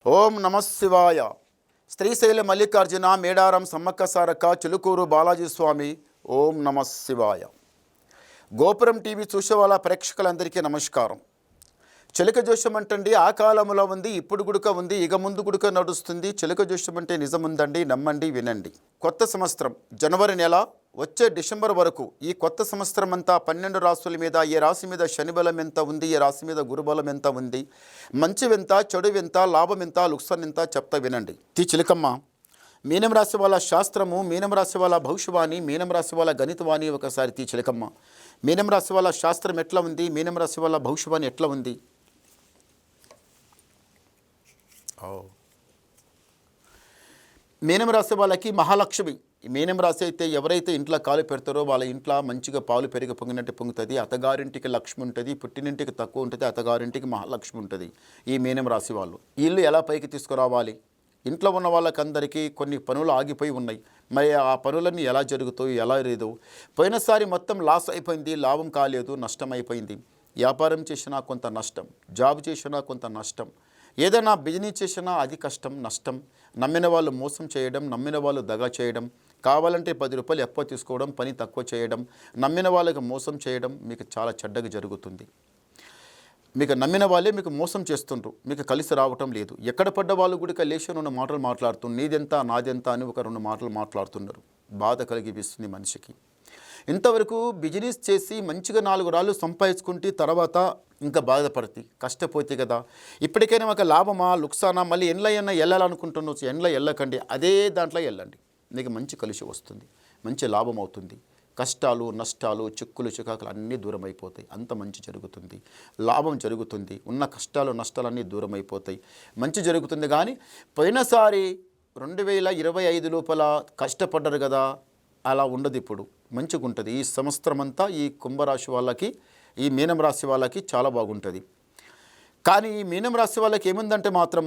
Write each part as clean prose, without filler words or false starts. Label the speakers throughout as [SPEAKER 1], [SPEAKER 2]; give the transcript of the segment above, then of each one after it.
[SPEAKER 1] ఓం నమఃశివాయ. శ్రీశైల మల్లికార్జున మేడారం సమ్మక్క సారక్క చిలుకూరు బాలాజీ స్వామి. ఓం నమఃశివాయ. గోపురం టీవీ చూసే వాళ్ళ ప్రేక్షకులందరికీ నమస్కారం. చిలక జోషం అంటండి ఆ కాలంలో ఉంది, ఇప్పుడు గుడుక ఉంది, ఇక ముందు గుడుక నడుస్తుంది. చిలక జోషం అంటే నిజముందండి, నమ్మండి, వినండి. కొత్త సంవత్సరం జనవరి నెల వచ్చే డిసెంబర్ వరకు ఈ కొత్త సంవత్సరం అంతా 12 రాశుల మీద, ఏ రాశి మీద శని బలం ఎంత ఉంది, ఏ రాశి మీద గురుబలం ఎంత ఉంది, మంచి వింత, చెడు వింత, లాభం ఎంత, లుక్సాన్ ఎంత చెప్తా వినండి. చిలకమ్మ మీనం రాశి వాళ్ళ శాస్త్రము, మీనం రాశి వాళ్ళ భవిష్యవాణి, మీనం రాశి వాళ్ళ గణితవాణి ఒకసారి చిలకమ్మ. మీనం రాశి వాళ్ళ శాస్త్రం ఎట్లా ఉంది, మీనం రాశి వాళ్ళ భవిష్యవాణి ఎట్లా ఉంది? మీనం రాశి వాళ్ళకి మహాలక్ష్మి. మీనం రాశి అయితే ఎవరైతే ఇంట్లో కాలు పెడతారో వాళ్ళ ఇంట్లో మంచిగా పాలు పెరిగి పొంగినట్టు పొంగుతుంది. అత్తగారింటికి లక్ష్మి ఉంటుంది, పుట్టినింటికి తక్కువ ఉంటుంది, అత్తగారింటికి మహాలక్ష్మి ఉంటుంది. ఈ మీనం రాశి వాళ్ళు ఇల్లు ఎలా పైకి తీసుకురావాలి? ఇంట్లో ఉన్న వాళ్ళకందరికీ కొన్ని పనులు ఆగిపోయి ఉన్నాయి. మరి ఆ పనులన్నీ ఎలా జరుగుతాయి, ఎలా లేదు? పోయినసారి మొత్తం లాస్ అయిపోయింది, లాభం కాలేదు, నష్టం అయిపోయింది. వ్యాపారం చేసినా కొంత నష్టం, జాబ్ చేసినా కొంత నష్టం, ఏదైనా బిజినెస్ చేసినా అది కష్టం, నష్టం. నమ్మిన వాళ్ళు మోసం చేయడం, నమ్మిన వాళ్ళు దగా చేయడం, కావాలంటే 10 రూపాయలు ఎక్కువ తీసుకోవడం, పని తక్కువ చేయడం, నమ్మిన వాళ్ళకి మోసం చేయడం మీకు చాలా చెడ్డగా జరుగుతుంది. మీకు నమ్మిన వాళ్ళే మీకు మోసం చేస్తుండ్రు, మీకు కలిసి రావటం లేదు. ఎక్కడ పడ్డ వాళ్ళు కూడా లేచి 2 మాటలు మాట్లాడుతున్నారు, నీదెంత నాదెంత అని ఒక 2 మాటలు మాట్లాడుతున్నారు. బాధ కలిగిస్తుంది మనిషికి. ఇంతవరకు బిజినెస్ చేసి మంచిగా 4 రాళ్ళు సంపాదించుకుంటే తర్వాత ఇంకా బాధపడుతుంది, కష్టపోతే కదా. ఇప్పటికైనా ఒక లాభమా లుక్సానా, మళ్ళీ ఎండ్లైనా వెళ్ళాలనుకుంటున్నావు, ఎండ్ల వెళ్ళకండి, అదే దాంట్లో వెళ్ళండి. నీకు మంచి కలిసి వస్తుంది, మంచి లాభం అవుతుంది. కష్టాలు నష్టాలు చిక్కులు చికాకులు అన్నీ దూరం అయిపోతాయి, అంత మంచి జరుగుతుంది, లాభం జరుగుతుంది. ఉన్న కష్టాలు నష్టాలన్నీ దూరం అయిపోతాయి, మంచి జరుగుతుంది. కానీ పోయినసారి 2025 లోపల కష్టపడ్డారు కదా, అలా ఉండదు. ఇప్పుడు మంచిగా ఉంటుంది. ఈ సంవత్సరం అంతా ఈ కుంభరాశి వాళ్ళకి, ఈ మీనం రాశి వాళ్ళకి చాలా బాగుంటుంది. కానీ ఈ మీనం రాశి వాళ్ళకి ఏముందంటే మాత్రం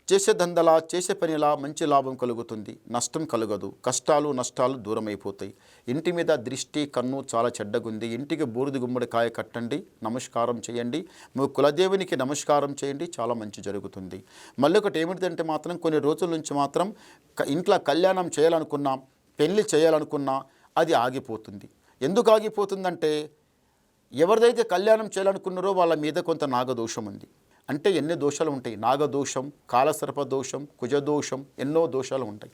[SPEAKER 1] చేసే దందలా, చేసే పనిలా మంచి లాభం కలుగుతుంది, నష్టం కలగదు. కష్టాలు నష్టాలు దూరం అయిపోతాయి. ఇంటి మీద దృష్టి కన్ను చాలా చెడ్డగుంది. ఇంటికి బూడిద గుమ్మడికాయ కట్టండి, నమస్కారం చేయండి, మీ కులదేవునికి నమస్కారం చేయండి, చాలా మంచి జరుగుతుంది. మళ్ళీ ఒకటి ఏమిటంటే మాత్రం కొన్ని రోజుల నుంచి మాత్రం ఇంట్లో కళ్యాణం చేయాలనుకున్నా, పెళ్లి చేయాలనుకున్నా అది ఆగిపోతుంది. ఎందుకు ఆగిపోతుందంటే ఎవరిదైతే కళ్యాణం చేయాలనుకున్నారో వాళ్ళ మీద కొంత నాగదోషం ఉంది. అంటే ఎన్ని దోషాలు ఉంటాయి, నాగదోషం, కాలసర్ప దోషం, కుజదోషం, ఎన్నో దోషాలు ఉంటాయి.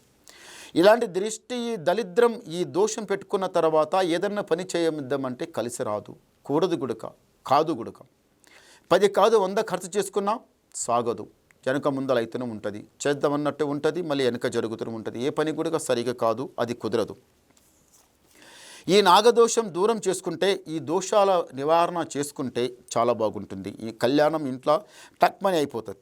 [SPEAKER 1] ఇలాంటి దృష్టి దరిద్రం ఈ దోషం పెట్టుకున్న తర్వాత ఏదన్నా పని చేయమిద్దామంటే కలిసి రాదు, కూడదు గుడక, కాదు గుడక. 10 కాదు 100 ఖర్చు చేసుకున్నా సాగదు, వెనక ముందలు అయితేనే ఉంటుంది, చేద్దామన్నట్టు ఉంటుంది, మళ్ళీ వెనక జరుగుతూనే ఉంటుంది. ఏ పని కూడా సరిగా కాదు, అది కుదరదు. ఈ నాగదోషం దూరం చేసుకుంటే, ఈ దోషాల నివారణ చేసుకుంటే చాలా బాగుంటుంది. ఈ కళ్యాణం ఇంట్లో టక్మని అయిపోతుంది,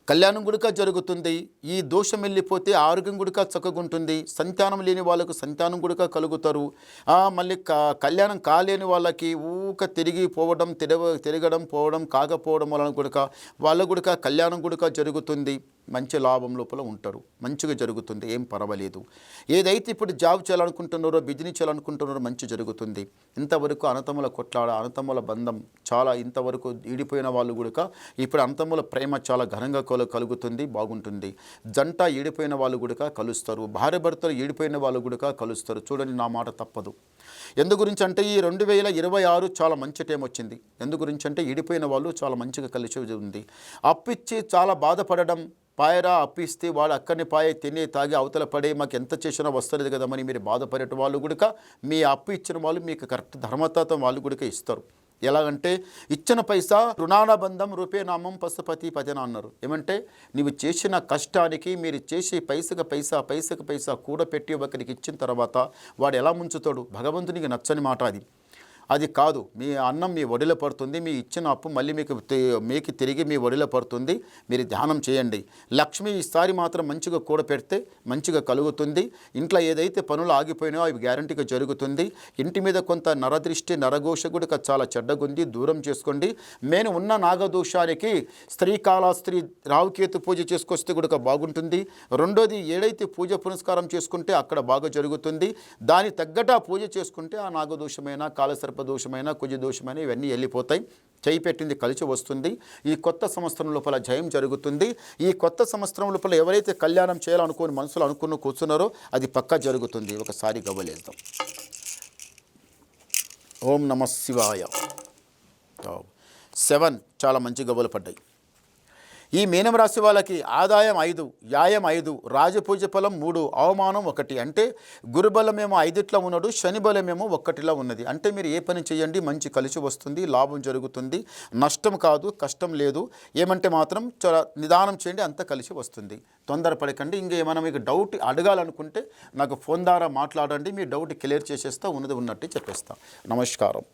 [SPEAKER 1] కళ్యాణం గుడిక జరుగుతుంది. ఈ దోషం వెళ్ళిపోతే ఆరోగ్యం గుడిక చక్కగుంటుంది. సంతానం లేని వాళ్ళకు సంతానం గుడిక కలుగుతారు. మళ్ళీ కళ్యాణం కాలేని వాళ్ళకి ఊక తిరగడం పోవడం కాకపోవడం వలన గుడిక వాళ్ళ గుడిక కళ్యాణం గుడిక జరుగుతుంది. మంచి లాభం లోపల ఉంటారు, మంచిగా జరుగుతుంది, ఏం పర్వాలేదు. ఏదైతే ఇప్పుడు జాబ్ చేయాలనుకుంటున్నారో, బిజినెస్ చేయాలనుకుంటున్నారో మంచి జరుగుతుంది. ఇంతవరకు అన్నతమ్ముల కొట్లాడ, అన్నతమ్ముల బంధం చాలా, ఇంతవరకు ఈడిపోయిన వాళ్ళు కూడా ఇప్పుడు అన్నతమ్ముల ప్రేమ చాలా ఘనంగా కలుగుతుంది, బాగుంటుంది. జంట ఈడిపోయిన వాళ్ళు కూడా కలుస్తారు, భార్య భర్తలు ఈడిపోయిన వాళ్ళు కూడా కలుస్తారు. చూడండి, నా మాట తప్పదు. ఎందు గురించి అంటే ఈ 2026 చాలా మంచి టైం వచ్చింది. ఎందు గురించి అంటే ఈడిపోయిన వాళ్ళు చాలా మంచిగా కలిసి ఉంది. అప్పిచ్చి చాలా బాధపడడం, పాయరా అప్పిస్తే వాడు అక్కడిని పాయ తిని తాగి అవతల పడే మాకు ఎంత చేసినా వస్తలేదు కదా అని మీరు బాధపడే వాళ్ళు కూడా మీ అప్పు ఇచ్చిన వాళ్ళు మీకు కరెక్ట్ ధర్మతత్వం వాళ్ళు కూడా ఇస్తారు. ఎలాగంటే ఇచ్చిన పైసా రుణానుబంధం రూపే నామం పశుపతి పదన అన్నారు. ఏమంటే నీవు చేసిన కష్టానికి మీరు చేసే పైసకు పైసా కూడపెట్టి ఒకరికి ఇచ్చిన తర్వాత వాడు ఎలా ముంచుతాడు? భగవంతునికి నచ్చని మాట అది కాదు. మీ అన్నం మీ ఒడిలో పడుతుంది, మీ ఇచ్చిన అప్పు మళ్ళీ మీకు తిరిగి మీ ఒడిలో పడుతుంది. మీరు ధ్యానం చేయండి. లక్ష్మి ఈసారి మాత్రం మంచిగా కూడపెడితే మంచిగా కలుగుతుంది. ఇంట్లో ఏదైతే పనులు ఆగిపోయినాయో అవి గ్యారంటీగా జరుగుతుంది. ఇంటి మీద కొంత నరదృష్టి నరఘోష కూడా చాలా చెడ్డగుంది, దూరం చేసుకోండి. నేను ఉన్న నాగదోషానికి స్త్రీ రావుకేతు పూజ చేసుకొస్తే కూడా బాగుంటుంది. రెండోది, ఏదైతే పూజ పునస్కారం చేసుకుంటే అక్కడ బాగా జరుగుతుంది. దాని తగ్గట పూజ చేసుకుంటే ఆ నాగదోషమైన కాలసర్ప సర్పదోషమైన కుజ దోషమైన ఇవన్నీ వెళ్ళిపోతాయి. చేయి పెట్టింది కలిసి వస్తుంది. ఈ కొత్త సంవత్సరం లోపల జయం జరుగుతుంది. ఈ కొత్త సంవత్సరం లోపల ఎవరైతే కళ్యాణం చేయాలనుకోని మనసులో అనుకుని కూర్చున్నారో అది పక్కా జరుగుతుంది. ఒకసారి గవ్వలేద్దాం. ఓం నమ శివాయ. 7 చాలా మంచి గవ్వలు పడ్డాయి. ఈ మీనం రాశి వాళ్ళకి ఆదాయం 5, వ్యాయం 5, రాజపూజ ఫలం 3, అవమానం 1. అంటే గురుబలమేమో 5ట్లో ఉన్నాడు, శని బలమేమో 1లో ఉన్నది. అంటే మీరు ఏ పని చేయండి మంచి కలిసి వస్తుంది, లాభం జరుగుతుంది, నష్టం కాదు, కష్టం లేదు. ఏమంటే మాత్రం చాలా నిదానం చేయండి, అంత కలిసి వస్తుంది. తొందరపడకండి. ఇంకేమైనా మీకు డౌట్ అడగాలనుకుంటే నాకు ఫోన్ ద్వారా మాట్లాడండి, మీ డౌట్ క్లియర్ చేసేస్తా, ఉన్నది ఉన్నట్టు చెప్పేస్తా. నమస్కారం.